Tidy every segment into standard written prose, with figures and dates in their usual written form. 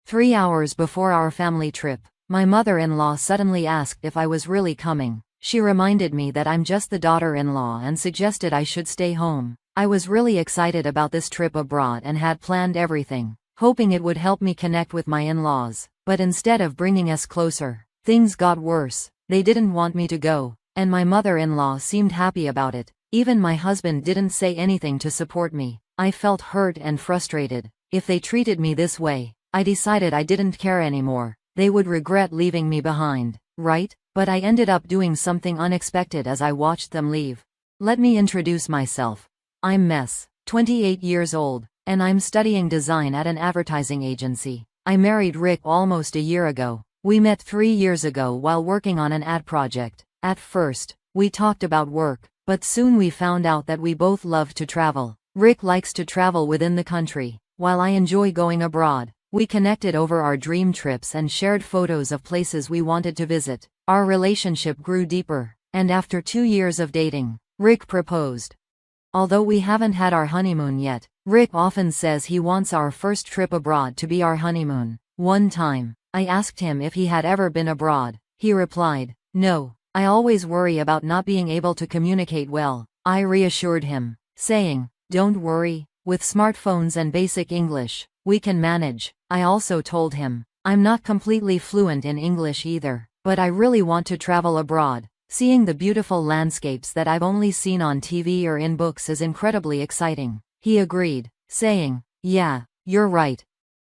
3 hours before our family trip, my mother-in-law suddenly asked if I was really coming. She reminded me that I'm just the daughter-in-law and suggested I should stay home. I was really excited about this trip abroad and had planned everything, hoping it would help me connect with my in-laws. But instead of bringing us closer, things got worse. They didn't want me to go, and my mother-in-law seemed happy about it. Even my husband didn't say anything to support me. I felt hurt and frustrated. If they treated me this way, I decided I didn't care anymore. They would regret leaving me behind, right? But I ended up doing something unexpected as I watched them leave. Let me introduce myself. I'm Mess, 28 years old, and I'm studying design at an advertising agency. I married Rick almost a year ago. We met 3 years ago while working on an ad project. At first, we talked about work, but soon we found out that we both love to travel. Rick likes to travel within the country, while I enjoy going abroad. We connected over our dream trips and shared photos of places we wanted to visit. Our relationship grew deeper, and after 2 years of dating, Rick proposed. Although we haven't had our honeymoon yet, Rick often says he wants our first trip abroad to be our honeymoon. One time, I asked him if he had ever been abroad. He replied, "No, I always worry about not being able to communicate well." I reassured him, saying, "Don't worry, with smartphones and basic English, we can manage." I also told him, I'm not completely fluent in English either, but I really want to travel abroad. Seeing the beautiful landscapes that I've only seen on TV or in books is incredibly exciting. He agreed, saying, "Yeah, you're right.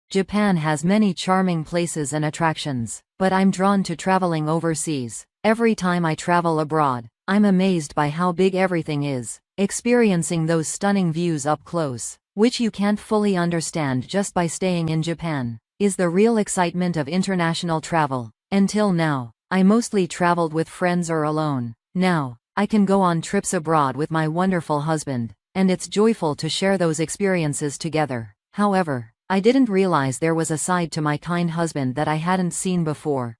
Japan has many charming places and attractions, but I'm drawn to traveling overseas. Every time I travel abroad, I'm amazed by how big everything is. Experiencing those stunning views up close, which you can't fully understand just by staying in Japan, is the real excitement of international travel. Until now, I mostly traveled with friends or alone. Now, I can go on trips abroad with my wonderful husband, and it's joyful to share those experiences together." However, I didn't realize there was a side to my kind husband that I hadn't seen before.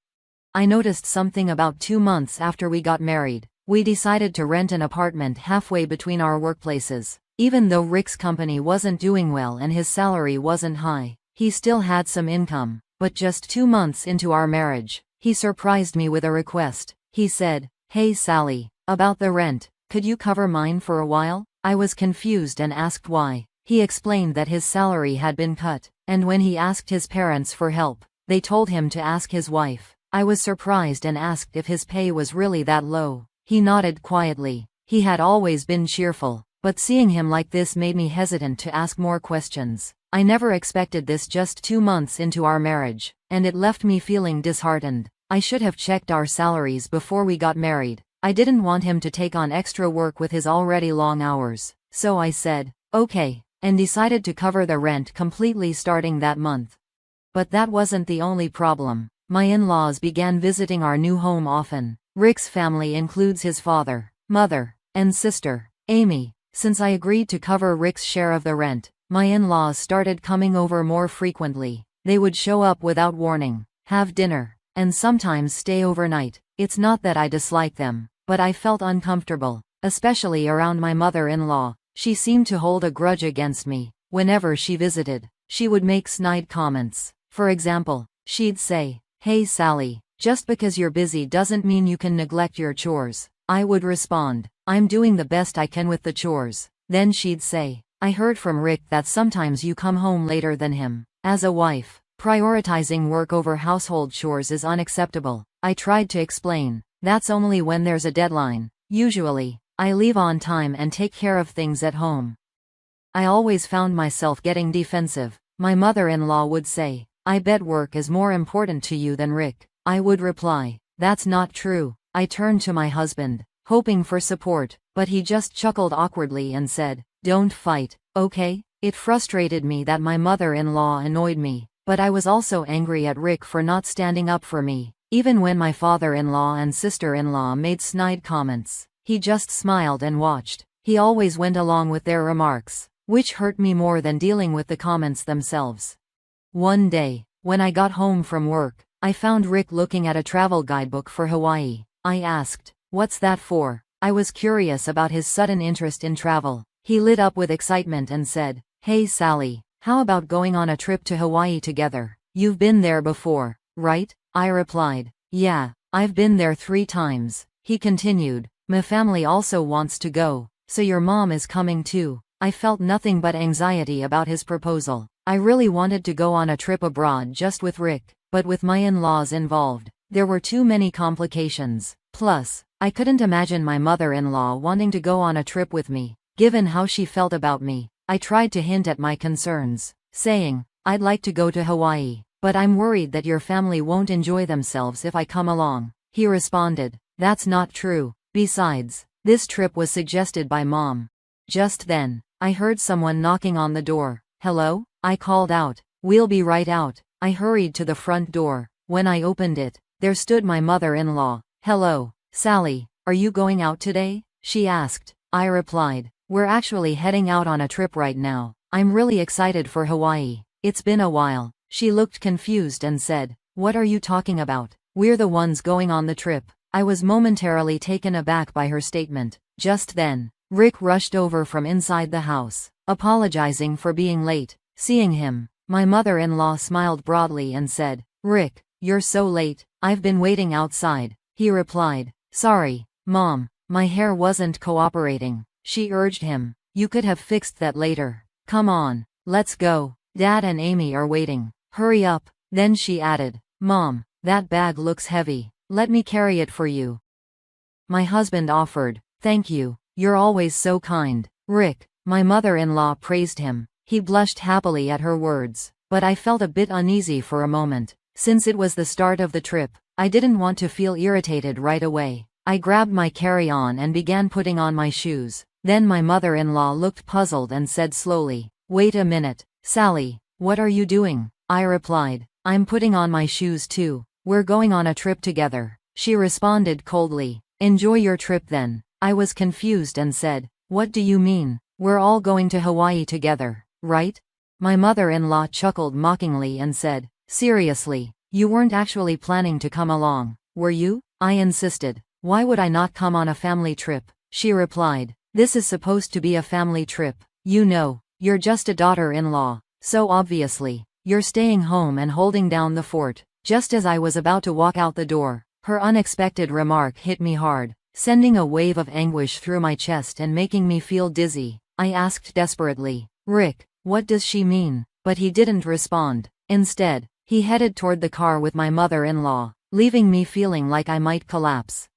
I noticed something about 2 months after we got married. We decided to rent an apartment halfway between our workplaces. Even though Rick's company wasn't doing well and his salary wasn't high, he still had some income. But just 2 months into our marriage, he surprised me with a request. He said, "Hey Sally, about the rent, could you cover mine for a while?" I was confused and asked why. He explained that his salary had been cut, and when he asked his parents for help, they told him to ask his wife. I was surprised and asked if his pay was really that low. He nodded quietly. He had always been cheerful, but seeing him like this made me hesitant to ask more questions. I never expected this just 2 months into our marriage, and it left me feeling disheartened. I should have checked our salaries before we got married. I didn't want him to take on extra work with his already long hours, so I said, "Okay," and decided to cover the rent completely starting that month. But that wasn't the only problem. My in-laws began visiting our new home often. Rick's family includes his father, mother, and sister, Amy. Since I agreed to cover Rick's share of the rent, my in-laws started coming over more frequently. They would show up without warning, have dinner, and sometimes stay overnight. It's not that I dislike them, but I felt uncomfortable, especially around my mother-in-law. She seemed to hold a grudge against me. Whenever she visited, she would make snide comments. For example, she'd say, "Hey Sally, just because you're busy doesn't mean you can neglect your chores." I would respond, "I'm doing the best I can with the chores." Then she'd say, "I heard from Rick that sometimes you come home later than him." As a wife, prioritizing work over household chores is unacceptable. I tried to explain, that's only when there's a deadline. Usually, I leave on time and take care of things at home. I always found myself getting defensive. My mother-in-law would say, "I bet work is more important to you than Rick." I would reply, "That's not true." I turned to my husband, hoping for support, but he just chuckled awkwardly and said, "Don't fight, okay?" It frustrated me that my mother-in-law annoyed me, but I was also angry at Rick for not standing up for me. Even when my father-in-law and sister-in-law made snide comments, he just smiled and watched. He always went along with their remarks, which hurt me more than dealing with the comments themselves. One day, when I got home from work, I found Rick looking at a travel guidebook for Hawaii. I asked, "What's that for?" I was curious about his sudden interest in travel. He lit up with excitement and said, "Hey Sally, how about going on a trip to Hawaii together?" You've been there before, right? I replied. Yeah, I've been there 3 times. He continued. My family also wants to go, so your mom is coming too. I felt nothing but anxiety about his proposal. I really wanted to go on a trip abroad just with Rick, but with my in-laws involved, there were too many complications. Plus, I couldn't imagine my mother-in-law wanting to go on a trip with me, given how she felt about me. I tried to hint at my concerns, saying, I'd like to go to Hawaii, but I'm worried that your family won't enjoy themselves if I come along. He responded, that's not true. Besides, this trip was suggested by Mom. Just then, I heard someone knocking on the door. Hello? I called out. We'll be right out. I hurried to the front door. When I opened it, there stood my mother-in-law. Hello, Sally, are you going out today? She asked. I replied, we're actually heading out on a trip right now. I'm really excited for Hawaii. It's been a while. She looked confused and said, what are you talking about? We're the ones going on the trip. I was momentarily taken aback by her statement. Just then, Rick rushed over from inside the house, apologizing for being late. Seeing him, my mother-in-law smiled broadly and said, Rick, you're so late. I've been waiting outside. He replied, sorry, Mom, my hair wasn't cooperating. She urged him, you could have fixed that later. Come on, let's go. Dad and Amy are waiting. Hurry up. Then she added, Mom, that bag looks heavy. Let me carry it for you. My husband offered, thank you, you're always so kind. Rick, my mother-in-law praised him. He blushed happily at her words, but I felt a bit uneasy for a moment. Since it was the start of the trip, I didn't want to feel irritated right away. I grabbed my carry-on and began putting on my shoes. Then my mother-in-law looked puzzled and said slowly, wait a minute, Sally, what are you doing? I replied, I'm putting on my shoes too. We're going on a trip together. She responded coldly, enjoy your trip then. I was confused and said, what do you mean? We're all going to Hawaii together, right? My mother-in-law chuckled mockingly and said, seriously, you weren't actually planning to come along, were you? I insisted, why would I not come on a family trip? She replied, this is supposed to be a family trip. You know, you're just a daughter-in-law, so obviously, you're staying home and holding down the fort. Just as I was about to walk out the door, her unexpected remark hit me hard, sending a wave of anguish through my chest and making me feel dizzy. I asked desperately, Rick, what does she mean? But he didn't respond. Instead, he headed toward the car with my mother-in-law, leaving me feeling like I might collapse.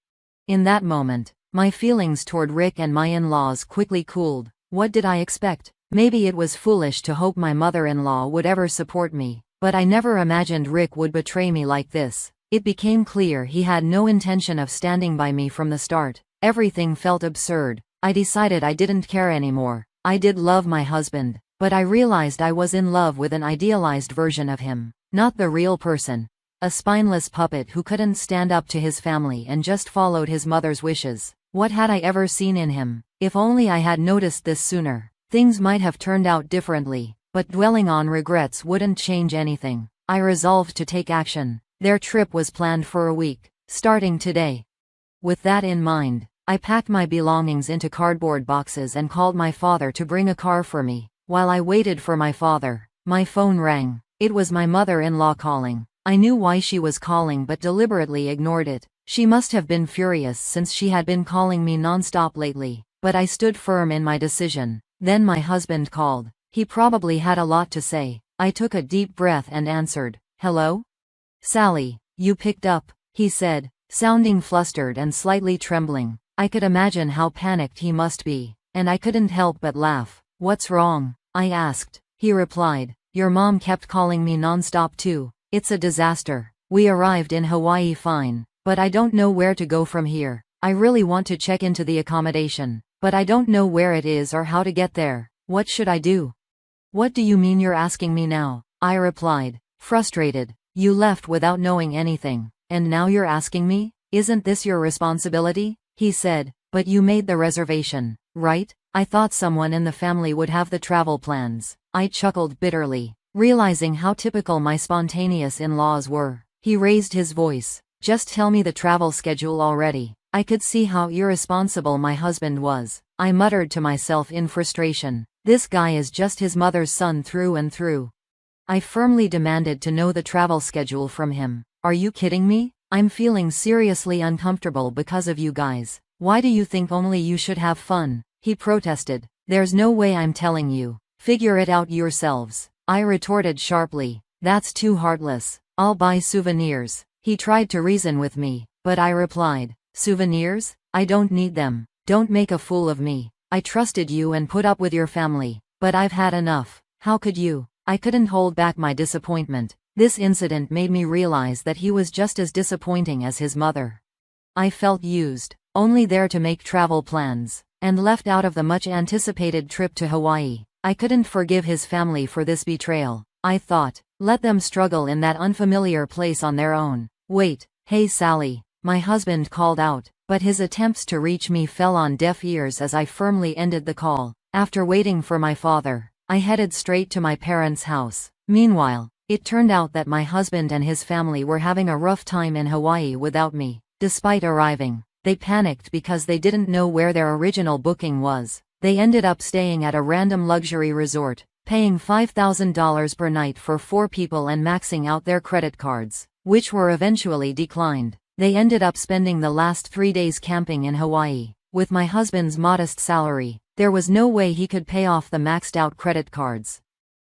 In that moment, my feelings toward Rick and my in-laws quickly cooled. What did I expect? Maybe it was foolish to hope my mother-in-law would ever support me. But I never imagined Rick would betray me like this. It became clear he had no intention of standing by me from the start. Everything felt absurd. I decided I didn't care anymore. I did love my husband, but I realized I was in love with an idealized version of him, not the real person. A spineless puppet who couldn't stand up to his family and just followed his mother's wishes. What had I ever seen in him? If only I had noticed this sooner, things might have turned out differently. But dwelling on regrets wouldn't change anything. I resolved to take action. Their trip was planned for a week, starting today. With that in mind, I packed my belongings into cardboard boxes and called my father to bring a car for me. While I waited for my father, my phone rang. It was my mother-in-law calling. I knew why she was calling but deliberately ignored it. She must have been furious since she had been calling me non-stop lately. But I stood firm in my decision. Then my husband called. He probably had a lot to say. I took a deep breath and answered, hello? Sally, you picked up, he said, sounding flustered and slightly trembling. I could imagine how panicked he must be, and I couldn't help but laugh. What's wrong? I asked. He replied, your mom kept calling me non-stop too. It's a disaster. We arrived in Hawaii fine, but I don't know where to go from here. I really want to check into the accommodation, but I don't know where it is or how to get there. What should I do? What do you mean you're asking me now? I replied, frustrated. You left without knowing anything, and now you're asking me? Isn't this your responsibility? He said, but you made the reservation, right? I thought someone in the family would have the travel plans. I chuckled bitterly, realizing how typical my spontaneous in-laws were. He raised his voice. Just tell me the travel schedule already. I could see how irresponsible my husband was. I muttered to myself in frustration. This guy is just his mother's son through and through. I firmly demanded to know the travel schedule from him. Are you kidding me? I'm feeling seriously uncomfortable because of you guys. Why do you think only you should have fun? He protested. There's no way I'm telling you. Figure it out yourselves. I retorted sharply. That's too heartless. I'll buy souvenirs. He tried to reason with me, but I replied, souvenirs? I don't need them. Don't make a fool of me. I trusted you and put up with your family, but I've had enough. How could you? I couldn't hold back my disappointment. This incident made me realize that he was just as disappointing as his mother. I felt used, only there to make travel plans, and left out of the much-anticipated trip to Hawaii. I couldn't forgive his family for this betrayal. I thought, let them struggle in that unfamiliar place on their own. Wait, hey Sally, my husband called out, but his attempts to reach me fell on deaf ears as I firmly ended the call. After waiting for my father, I headed straight to my parents' house. Meanwhile, it turned out that my husband and his family were having a rough time in Hawaii without me. Despite arriving, they panicked because they didn't know where their original booking was. They ended up staying at a random luxury resort, paying $5,000 per night for 4 people and maxing out their credit cards, which were eventually declined. They ended up spending the last 3 days camping in Hawaii. With my husband's modest salary, there was no way he could pay off the maxed-out credit cards.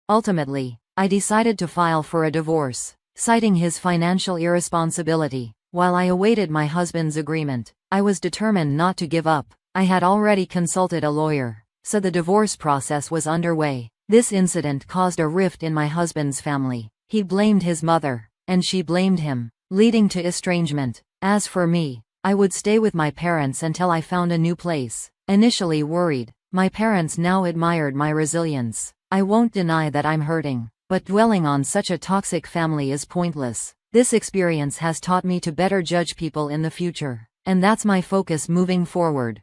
Ultimately, I decided to file for a divorce, citing his financial irresponsibility. While I awaited my husband's agreement, I was determined not to give up. I had already consulted a lawyer, so the divorce process was underway. This incident caused a rift in my husband's family. He blamed his mother, and she blamed him, leading to estrangement. As for me, I would stay with my parents until I found a new place. Initially worried, my parents now admired my resilience. I won't deny that I'm hurting, but dwelling on such a toxic family is pointless. This experience has taught me to better judge people in the future, and that's my focus moving forward.